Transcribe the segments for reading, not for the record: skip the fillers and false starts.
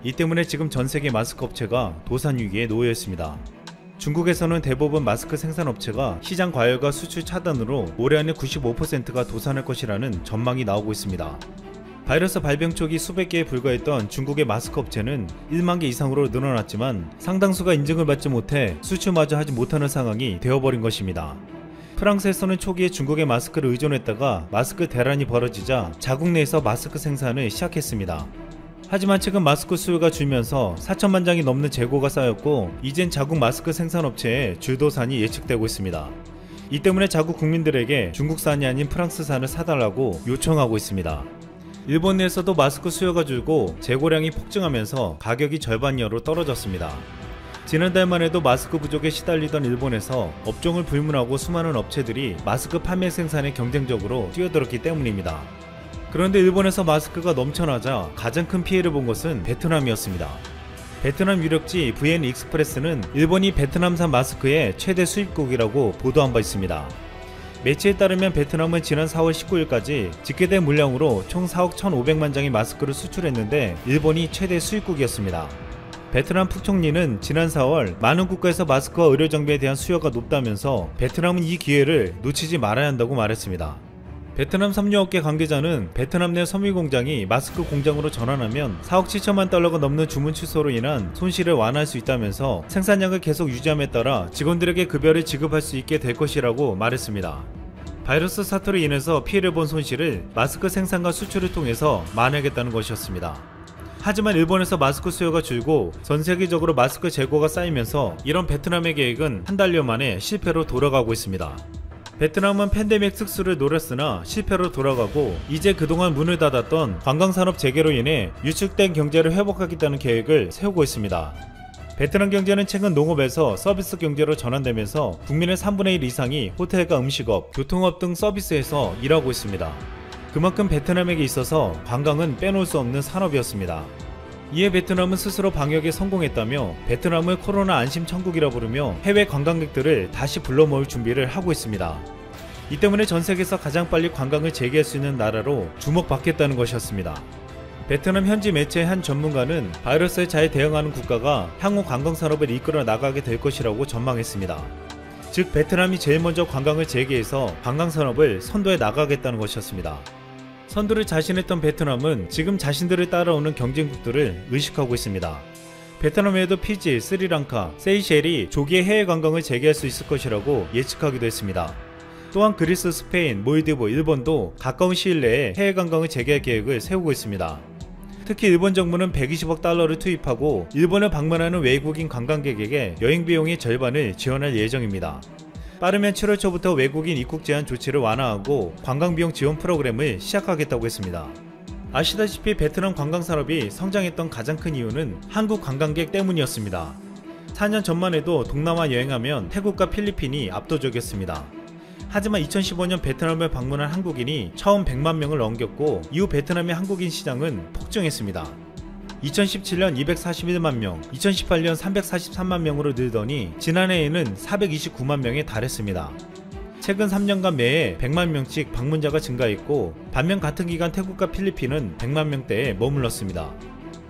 이 때문에 지금 전세계 마스크 업체가 도산 위기에 놓여 있습니다. 중국에서는 대부분 마스크 생산업체가 시장 과열과 수출 차단으로 올해 안에 95%가 도산할 것이라는 전망이 나오고 있습니다. 바이러스 발병 초기 수백 개에 불과했던 중국의 마스크 업체는 1만 개 이상으로 늘어났지만 상당수가 인증을 받지 못해 수출마저 하지 못하는 상황이 되어버린 것입니다. 프랑스에서는 초기에 중국의 마스크를 의존했다가 마스크 대란이 벌어지자 자국 내에서 마스크 생산을 시작했습니다. 하지만 최근 마스크 수요가 줄면서 4천만 장이 넘는 재고가 쌓였고 이젠 자국 마스크 생산업체의 줄도산이 예측되고 있습니다. 이 때문에 자국 국민들에게 중국산이 아닌 프랑스산을 사달라고 요청하고 있습니다. 일본 내에서도 마스크 수요가 줄고 재고량이 폭증하면서 가격이 절반 이하로 떨어졌습니다. 지난달만 해도 마스크 부족에 시달리던 일본에서 업종을 불문하고 수많은 업체들이 마스크 판매 생산에 경쟁적으로 뛰어들었기 때문입니다. 그런데 일본에서 마스크가 넘쳐나자 가장 큰 피해를 본 것은 베트남이었습니다. 베트남 유력지 VN 익스프레스는 일본이 베트남산 마스크의 최대 수입국이라고 보도한 바 있습니다. 매체에 따르면 베트남은 지난 4월 19일까지 집계된 물량으로 총 4억 1,500만 장의 마스크를 수출했는데 일본이 최대 수입국이었습니다. 베트남副총리는 지난 4월 많은 국가에서 마스크와 의료 장비에 대한 수요가 높다면서 베트남은 이 기회를 놓치지 말아야 한다고 말했습니다. 베트남 섬유업계 관계자는 베트남 내 섬유 공장이 마스크 공장으로 전환하면 4억 7천만 달러가 넘는 주문 취소로 인한 손실을 완화할 수 있다면서 생산량을 계속 유지함에 따라 직원들에게 급여를 지급할 수 있게 될 것이라고 말했습니다. 바이러스 사태로 인해서 피해를 본 손실을 마스크 생산과 수출을 통해서 만회하겠다는 것이었습니다. 하지만 일본에서 마스크 수요가 줄고 전 세계적으로 마스크 재고가 쌓이면서 이런 베트남의 계획은 한 달여 만에 실패로 돌아가고 있습니다. 베트남은 팬데믹 특수를 노렸으나 실패로 돌아가고 이제 그동안 문을 닫았던 관광산업 재개로 인해 위축된 경제를 회복하겠다는 계획을 세우고 있습니다. 베트남 경제는 최근 농업에서 서비스 경제로 전환되면서 국민의 3분의 1 이상이 호텔과 음식업, 교통업 등 서비스에서 일하고 있습니다. 그만큼 베트남에게 있어서 관광은 빼놓을 수 없는 산업이었습니다. 이에 베트남은 스스로 방역에 성공했다며 베트남을 코로나 안심 천국이라 부르며 해외 관광객들을 다시 불러 모을 준비를 하고 있습니다. 이 때문에 전 세계에서 가장 빨리 관광을 재개할 수 있는 나라로 주목받겠다는 것이었습니다. 베트남 현지 매체의 한 전문가는 바이러스에 잘 대응하는 국가가 향후 관광산업을 이끌어 나가게 될 것이라고 전망했습니다. 즉 베트남이 제일 먼저 관광을 재개해서 관광산업을 선도해 나가겠다는 것이었습니다. 선두를 자신했던 베트남은 지금 자신들을 따라오는 경쟁국들을 의식하고 있습니다. 베트남 외에도 피지, 스리랑카, 세이셸이 조기에 해외 관광을 재개할 수 있을 것이라고 예측하기도 했습니다. 또한 그리스, 스페인, 몰디브, 일본도 가까운 시일 내에 해외 관광을 재개할 계획을 세우고 있습니다. 특히 일본 정부는 120억 달러를 투입하고 일본을 방문하는 외국인 관광객에게 여행 비용의 절반을 지원할 예정입니다. 빠르면 7월 초부터 외국인 입국 제한 조치를 완화하고 관광비용 지원 프로그램을 시작하겠다고 했습니다. 아시다시피 베트남 관광산업이 성장했던 가장 큰 이유는 한국 관광객 때문이었습니다. 4년 전만 해도 동남아 여행하면 태국과 필리핀이 압도적이었습니다. 하지만 2015년 베트남을 방문한 한국인이 처음 100만 명을 넘겼고 이후 베트남의 한국인 시장은 폭증했습니다. 2017년 241만 명, 2018년 343만 명으로 늘더니 지난해에는 429만 명에 달했습니다. 최근 3년간 매해 100만 명씩 방문자가 증가했고 반면 같은 기간 태국과 필리핀은 100만 명대에 머물렀습니다.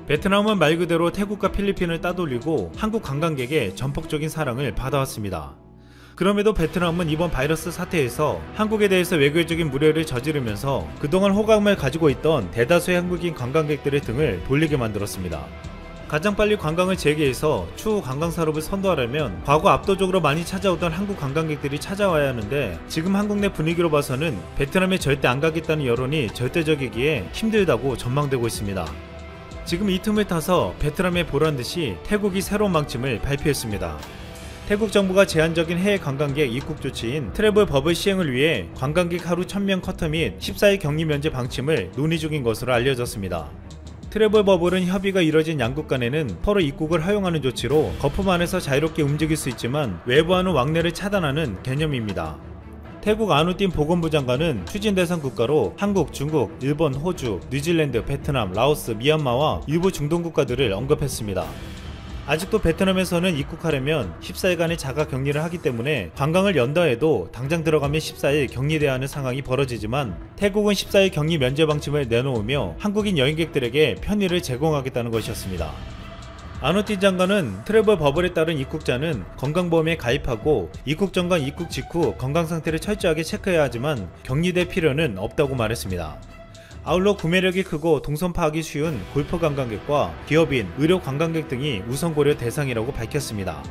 베트남은 말 그대로 태국과 필리핀을 따돌리고 한국 관광객의 전폭적인 사랑을 받아왔습니다. 그럼에도 베트남은 이번 바이러스 사태에서 한국에 대해서 외교적인 무례를 저지르면서 그동안 호감을 가지고 있던 대다수의 한국인 관광객들의 등을 돌리게 만들었습니다. 가장 빨리 관광을 재개해서 추후 관광산업을 선도하려면 과거 압도적으로 많이 찾아오던 한국 관광객들이 찾아와야 하는데 지금 한국 내 분위기로 봐서는 베트남에 절대 안 가겠다는 여론이 절대적이기에 힘들다고 전망되고 있습니다. 지금 이 틈을 타서 베트남에 보란듯이 태국이 새로운 방침을 발표했습니다. 태국 정부가 제한적인 해외 관광객 입국 조치인 트래블 버블 시행을 위해 관광객 하루 1000명 커터 및 14일 격리 면제 방침을 논의 중인 것으로 알려졌습니다. 트래블 버블은 협의가 이뤄진 양국 간에는 서로 입국을 허용하는 조치로 거품 안에서 자유롭게 움직일 수 있지만 외부와는 왕래를 차단하는 개념입니다. 태국 아누틴 보건부 장관은 추진 대상 국가로 한국, 중국, 일본, 호주, 뉴질랜드, 베트남, 라오스, 미얀마와 일부 중동 국가들을 언급했습니다. 아직도 베트남에서는 입국하려면 14일간의 자가 격리를 하기 때문에 관광을 연다 해도 당장 들어가면 14일 격리돼야 하는 상황이 벌어지지만 태국은 14일 격리 면제 방침을 내놓으며 한국인 여행객들에게 편의를 제공하겠다는 것이었습니다. 아누틴 장관은 트래블 버블에 따른 입국자는 건강보험에 가입하고 입국 전과 입국 직후 건강 상태를 철저하게 체크해야 하지만 격리될 필요는 없다고 말했습니다. 아울러 구매력이 크고 동선 파악이 쉬운 골프 관광객과 기업인, 의료 관광객 등이 우선 고려 대상이라고 밝혔습니다.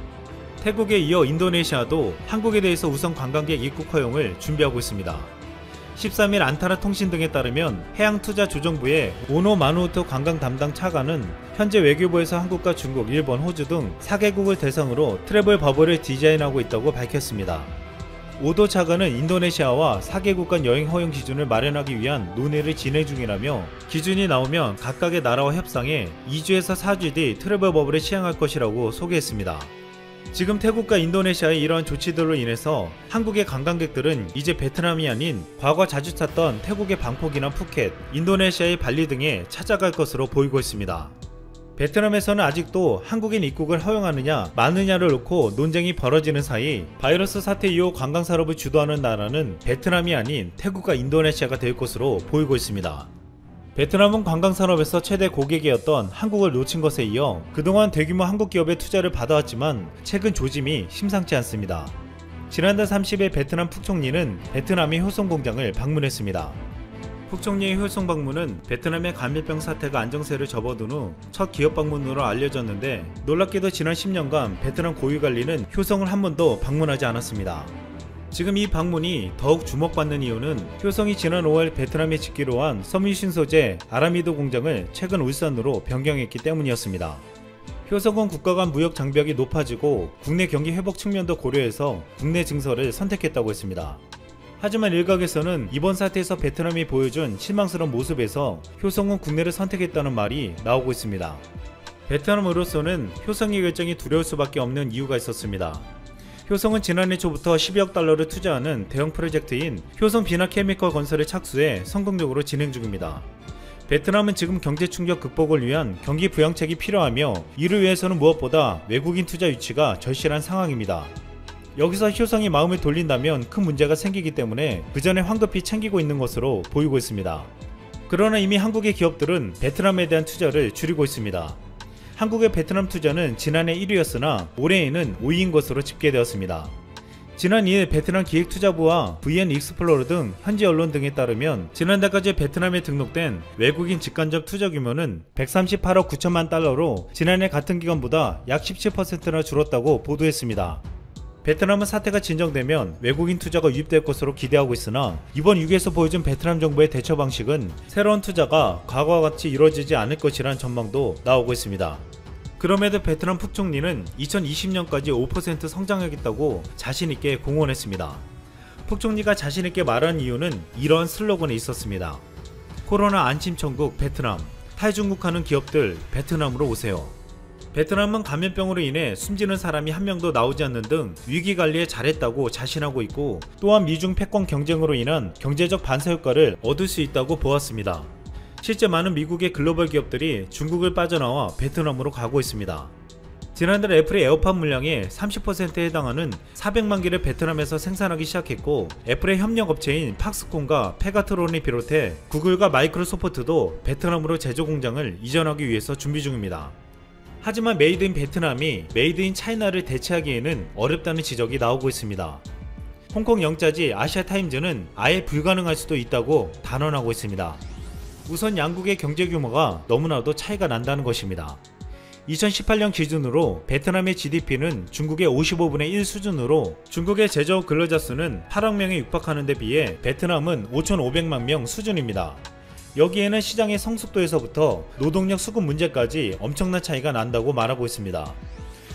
태국에 이어 인도네시아도 한국에 대해서 우선 관광객 입국 허용을 준비하고 있습니다. 13일 안타라 통신 등에 따르면 해양투자조정부의 오노 마누우토 관광 담당 차관은 현재 외교부에서 한국과 중국, 일본, 호주 등 4개국을 대상으로 트래블 버블을 디자인하고 있다고 밝혔습니다. 오도 차관은 인도네시아와 4개국 간 여행 허용 기준을 마련하기 위한 논의를 진행 중이라며 기준이 나오면 각각의 나라와 협상해 2주에서 4주 뒤 트래블 버블을 시행할 것이라고 소개했습니다. 지금 태국과 인도네시아의 이러한 조치들로 인해서 한국의 관광객들은 이제 베트남이 아닌 과거 자주 찾던 태국의 방콕이나 푸켓, 인도네시아의 발리 등에 찾아갈 것으로 보이고 있습니다. 베트남에서는 아직도 한국인 입국을 허용하느냐 마느냐를 놓고 논쟁이 벌어지는 사이 바이러스 사태 이후 관광산업을 주도하는 나라는 베트남이 아닌 태국과 인도네시아가 될 것으로 보이고 있습니다. 베트남은 관광산업에서 최대 고객이었던 한국을 놓친 것에 이어 그동안 대규모 한국 기업의 투자를 받아왔지만 최근 조짐이 심상치 않습니다. 지난달 30일 베트남 푹 총리는 베트남의 효성 공장을 방문했습니다. 푹 총리의 효성 방문은 베트남의 감염병 사태가 안정세를 접어든 후 첫 기업 방문으로 알려졌는데 놀랍게도 지난 10년간 베트남 고위관리는 효성을 한 번도 방문하지 않았습니다. 지금 이 방문이 더욱 주목받는 이유는 효성이 지난 5월 베트남에 짓기로 한 섬유신 소재 아라미드 공장을 최근 울산으로 변경했기 때문이었습니다. 효성은 국가 간 무역 장벽이 높아지고 국내 경기 회복 측면도 고려해서 국내 증설을 선택했다고 했습니다. 하지만 일각에서는 이번 사태에서 베트남이 보여준 실망스러운 모습에서 효성은 국내를 선택했다는 말이 나오고 있습니다. 베트남으로서는 효성의 결정이 두려울 수밖에 없는 이유가 있었습니다. 효성은 지난해 초부터 12억 달러를 투자하는 대형 프로젝트인 효성 비나 케미컬 건설에 착수해 성공적으로 진행 중입니다. 베트남은 지금 경제 충격 극복을 위한 경기 부양책이 필요하며 이를 위해서는 무엇보다 외국인 투자 유치가 절실한 상황입니다. 여기서 효성이 마음을 돌린다면 큰 문제가 생기기 때문에 그 전에 황급히 챙기고 있는 것으로 보이고 있습니다. 그러나 이미 한국의 기업들은 베트남에 대한 투자를 줄이고 있습니다. 한국의 베트남 투자는 지난해 1위였으나 올해에는 5위인 것으로 집계되었습니다. 지난 2일 베트남 기획투자부와 VN 익스플로러 등 현지 언론 등에 따르면 지난달까지 베트남에 등록된 외국인 직간접 투자 규모는 138억 9천만 달러로 지난해 같은 기간보다 약 17%나 줄었다고 보도했습니다. 베트남은 사태가 진정되면 외국인 투자가 유입될 것으로 기대하고 있으나 이번 위기에서 보여준 베트남 정부의 대처 방식은 새로운 투자가 과거와 같이 이루어지지 않을 것이란 전망도 나오고 있습니다. 그럼에도 베트남 푹 총리는 2020년까지 5% 성장하겠다고 자신있게 공언했습니다. 푹 총리가 자신있게 말한 이유는 이러한 슬로건에 있었습니다. 코로나 안심천국 베트남, 탈중국하는 기업들 베트남으로 오세요. 베트남은 감염병으로 인해 숨지는 사람이 한 명도 나오지 않는 등 위기관리에 잘했다고 자신하고 있고 또한 미중 패권 경쟁으로 인한 경제적 반사 효과를 얻을 수 있다고 보았습니다. 실제 많은 미국의 글로벌 기업들이 중국을 빠져나와 베트남으로 가고 있습니다. 지난달 애플의 에어팟 물량의 30%에 해당하는 400만 개를 베트남에서 생산하기 시작했고 애플의 협력업체인 팍스콘과 페가트론을 비롯해 구글과 마이크로소프트도 베트남으로 제조 공장을 이전하기 위해서 준비 중입니다. 하지만 메이드 인 베트남이 메이드 인 차이나를 대체하기에는 어렵다는 지적이 나오고 있습니다. 홍콩 영자지 아시아타임즈는 아예 불가능할 수도 있다고 단언하고 있습니다. 우선 양국의 경제 규모가 너무나도 차이가 난다는 것입니다. 2018년 기준으로 베트남의 GDP는 중국의 55분의 1 수준으로 중국의 제조업 근로자 수는 8억 명에 육박하는 데 비해 베트남은 5,500만 명 수준입니다. 여기에는 시장의 성숙도에서부터 노동력 수급 문제까지 엄청난 차이가 난다고 말하고 있습니다.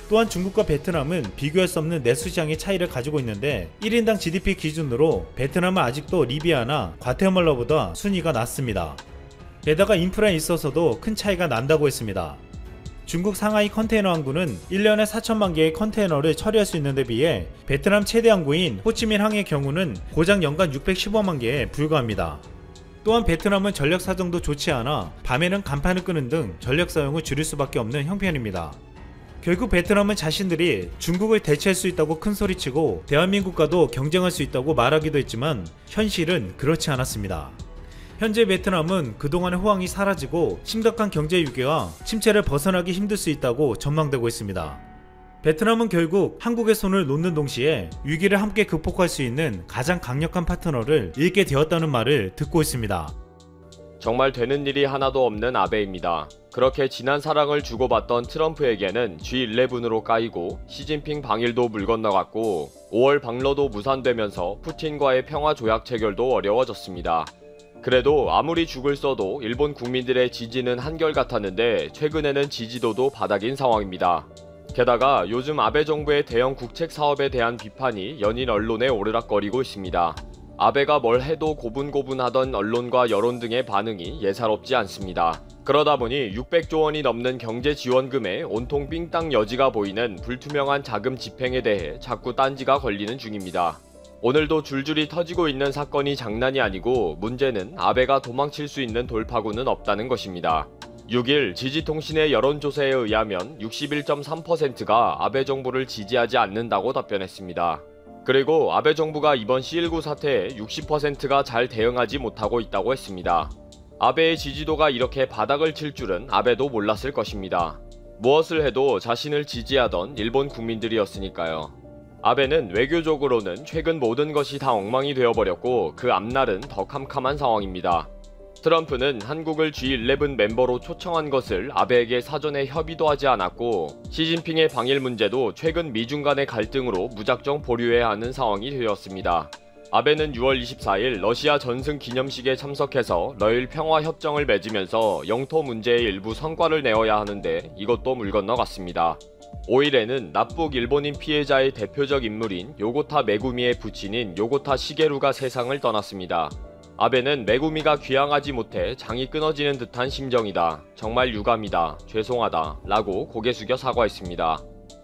또한 중국과 베트남은 비교할 수 없는 내수시장의 차이를 가지고 있는데 1인당 GDP 기준으로 베트남은 아직도 리비아나 과테말라보다 순위가 낮습니다. 게다가 인프라에 있어서도 큰 차이가 난다고 했습니다. 중국 상하이 컨테이너 항구는 1년에 4천만 개의 컨테이너를 처리할 수 있는 데 비해 베트남 최대 항구인 호치민 항의 경우는 고작 연간 615만 개에 불과합니다. 또한 베트남은 전력 사정도 좋지 않아 밤에는 간판을 끄는 등 전력 사용을 줄일 수밖에 없는 형편입니다. 결국 베트남은 자신들이 중국을 대체할 수 있다고 큰소리치고 대한민국과도 경쟁할 수 있다고 말하기도 했지만 현실은 그렇지 않았습니다. 현재 베트남은 그동안의 호황이 사라지고 심각한 경제 위기와 침체를 벗어나기 힘들 수 있다고 전망되고 있습니다. 베트남은 결국 한국의 손을 놓는 동시에 위기를 함께 극복할 수 있는 가장 강력한 파트너를 잃게 되었다는 말을 듣고 있습니다. 정말 되는 일이 하나도 없는 아베입니다. 그렇게 진한 사랑을 주고받던 트럼프에게는 G11으로 까이고 시진핑 방일도 물 건너갔고 5월 방러도 무산되면서 푸틴과의 평화 조약 체결도 어려워졌습니다. 그래도 아무리 죽을 써도 일본 국민들의 지지는 한결같았는데 최근에는 지지도도 바닥인 상황입니다. 게다가 요즘 아베 정부의 대형 국책 사업에 대한 비판이 연일 언론에 오르락거리고 있습니다. 아베가 뭘 해도 고분고분하던 언론과 여론 등의 반응이 예사롭지 않습니다. 그러다 보니 600조 원이 넘는 경제 지원금에 온통 삥땅 여지가 보이는 불투명한 자금 집행에 대해 자꾸 딴지가 걸리는 중입니다. 오늘도 줄줄이 터지고 있는 사건이 장난이 아니고 문제는 아베가 도망칠 수 있는 돌파구는 없다는 것입니다. 6일 지지통신의 여론조사에 의하면 61.3%가 아베 정부를 지지하지 않는다고 답변했습니다. 그리고 아베 정부가 이번 C19 사태에 60%가 잘 대응하지 못하고 있다고 했습니다. 아베의 지지도가 이렇게 바닥을 칠 줄은 아베도 몰랐을 것입니다. 무엇을 해도 자신을 지지하던 일본 국민들이었으니까요. 아베는 외교적으로는 최근 모든 것이 다 엉망이 되어버렸고 그 앞날은 더 캄캄한 상황입니다. 트럼프는 한국을 G11 멤버로 초청한 것을 아베에게 사전에 협의도 하지 않았고 시진핑의 방일 문제도 최근 미중 간의 갈등으로 무작정 보류해야 하는 상황이 되었습니다. 아베는 6월 24일 러시아 전승 기념식에 참석해서 러일 평화협정을 맺으면서 영토 문제의 일부 성과를 내어야 하는데 이것도 물 건너갔습니다. 5일에는 납북 일본인 피해자의 대표적 인물인 요고타 메구미의 부친인 요고타 시게루가 세상을 떠났습니다. 아베는 메구미가 귀향하지 못해 장이 끊어지는 듯한 심정이다. 정말 유감이다. 죄송하다. 라고 고개 숙여 사과했습니다.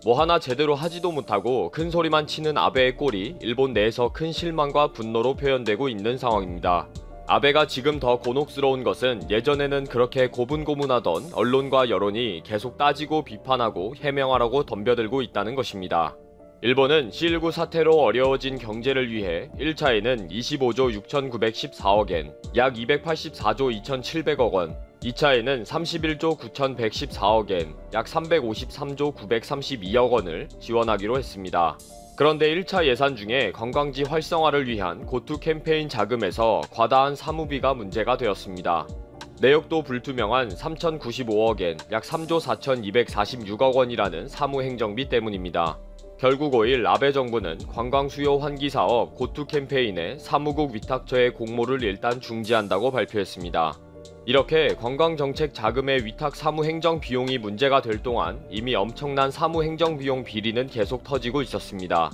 뭐 하나 제대로 하지도 못하고 큰 소리만 치는 아베의 꼴이 일본 내에서 큰 실망과 분노로 표현되고 있는 상황입니다. 아베가 지금 더 곤혹스러운 것은 예전에는 그렇게 고분고분하던 언론과 여론이 계속 따지고 비판하고 해명하라고 덤벼들고 있다는 것입니다. 일본은 C19 사태로 어려워진 경제를 위해 1차에는 25조 6,914억엔, 약 284조 2,700억 원, 2차에는 31조 9,114억엔, 약 353조 932억 원을 지원하기로 했습니다. 그런데 1차 예산 중에 관광지 활성화를 위한 고투 캠페인 자금에서 과다한 사무비가 문제가 되었습니다. 내역도 불투명한 3,095억엔, 약 3조 4,246억 원이라는 사무행정비 때문입니다. 결국 5일 아베 정부는 관광 수요 환기 사업 고투 캠페인에 사무국 위탁처의 공모를 일단 중지한다고 발표했습니다. 이렇게 관광정책 자금의 위탁 사무행정 비용이 문제가 될 동안 이미 엄청난 사무행정 비용 비리는 계속 터지고 있었습니다.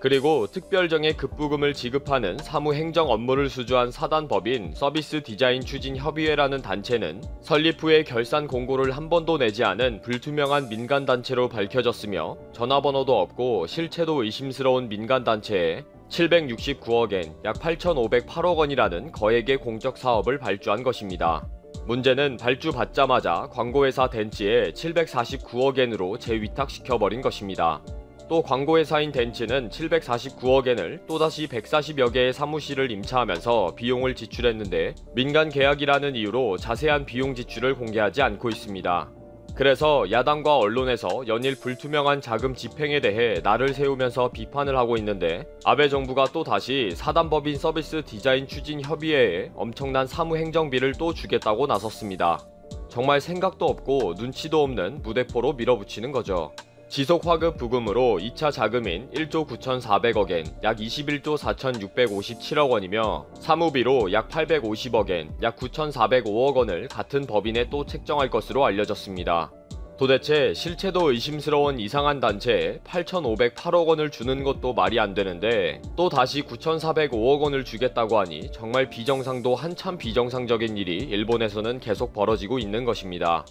그리고 특별정의 급부금을 지급하는 사무행정 업무를 수주한 사단법인 서비스 디자인 추진 협의회라는 단체는 설립 후에 결산 공고를 한 번도 내지 않은 불투명한 민간단체로 밝혀졌으며 전화번호도 없고 실체도 의심스러운 민간단체에 769억엔, 약 8,508억 원이라는 거액의 공적 사업을 발주한 것입니다. 문제는 발주받자마자 광고회사 덴츠에 749억엔으로 재위탁시켜버린 것입니다. 또 광고회사인 덴츠는 749억엔을 또다시 140여 개의 사무실을 임차하면서 비용을 지출했는데 민간 계약이라는 이유로 자세한 비용 지출을 공개하지 않고 있습니다. 그래서 야당과 언론에서 연일 불투명한 자금 집행에 대해 날을 세우면서 비판을 하고 있는데 아베 정부가 또 다시 사단법인 서비스 디자인 추진 협의회에 엄청난 사무행정비를 또 주겠다고 나섰습니다. 정말 생각도 없고 눈치도 없는 무대포로 밀어붙이는 거죠. 지속 화급 부금으로 2차 자금인 1조 9,400억엔, 약 21조 4,657억 원이며 사무비로 약 850억엔, 약 9,405억 원을 같은 법인에 또 책정할 것으로 알려졌습니다. 도대체 실체도 의심스러운 이상한 단체에 8,508억 원을 주는 것도 말이 안 되는데 또 다시 9,405억 원을 주겠다고 하니 정말 비정상도 한참 비정상적인 일이 일본에서는 계속 벌어지고 있는 것입니다.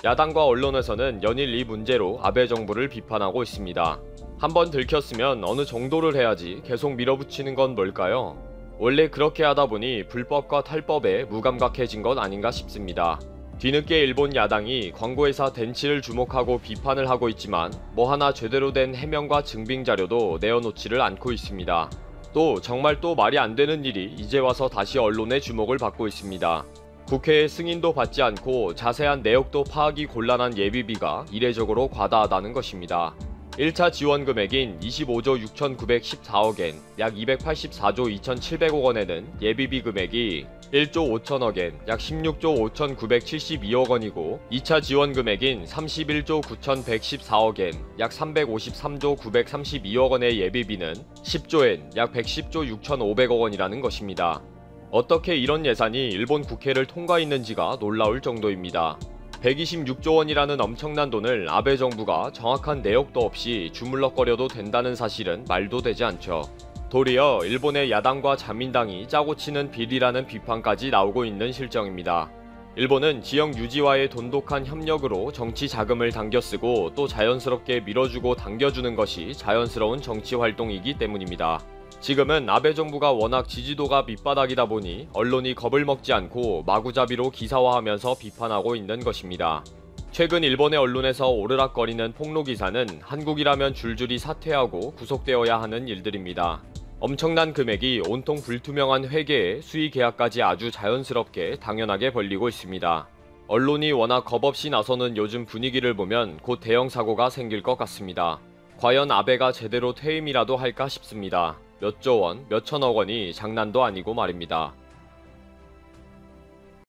야당과 언론에서는 연일 이 문제로 아베 정부를 비판하고 있습니다. 한번 들켰으면 어느 정도를 해야지 계속 밀어붙이는 건 뭘까요? 원래 그렇게 하다 보니 불법과 탈법에 무감각해진 것 아닌가 싶습니다. 뒤늦게 일본 야당이 광고회사 덴치를 주목하고 비판을 하고 있지만 뭐 하나 제대로 된 해명과 증빙 자료도 내어놓지를 않고 있습니다. 또 정말 또 말이 안 되는 일이 이제 와서 다시 언론의 주목을 받고 있습니다. 국회의 승인도 받지 않고 자세한 내역도 파악이 곤란한 예비비가 이례적으로 과다하다는 것입니다. 1차 지원 금액인 25조 6,914억엔, 약 284조 2,700억 원에는 예비비 금액이 1조 5천억엔, 약 16조 5,972억 원이고 2차 지원 금액인 31조 9,114억엔, 약 353조 932억 원의 예비비는 10조엔, 약 110조 6,500억 원이라는 것입니다. 어떻게 이런 예산이 일본 국회를 통과했는지가 놀라울 정도입니다. 126조 원이라는 엄청난 돈을 아베 정부가 정확한 내역도 없이 주물럭거려도 된다는 사실은 말도 되지 않죠. 도리어 일본의 야당과 자민당이 짜고 치는 비리라는 비판까지 나오고 있는 실정입니다. 일본은 지역 유지와의 돈독한 협력으로 정치 자금을 당겨 쓰고 또 자연스럽게 밀어주고 당겨주는 것이 자연스러운 정치 활동이기 때문입니다. 지금은 아베 정부가 워낙 지지도가 밑바닥이다 보니 언론이 겁을 먹지 않고 마구잡이로 기사화하면서 비판하고 있는 것입니다. 최근 일본의 언론에서 오르락거리는 폭로 기사는 한국이라면 줄줄이 사퇴하고 구속되어야 하는 일들입니다. 엄청난 금액이 온통 불투명한 회계에 수의 계약까지 아주 자연스럽게 당연하게 벌리고 있습니다. 언론이 워낙 겁없이 나서는 요즘 분위기를 보면 곧 대형 사고가 생길 것 같습니다. 과연 아베가 제대로 퇴임이라도 할까 싶습니다. 몇 조 원, 몇 천억 원이 장난도 아니고 말입니다.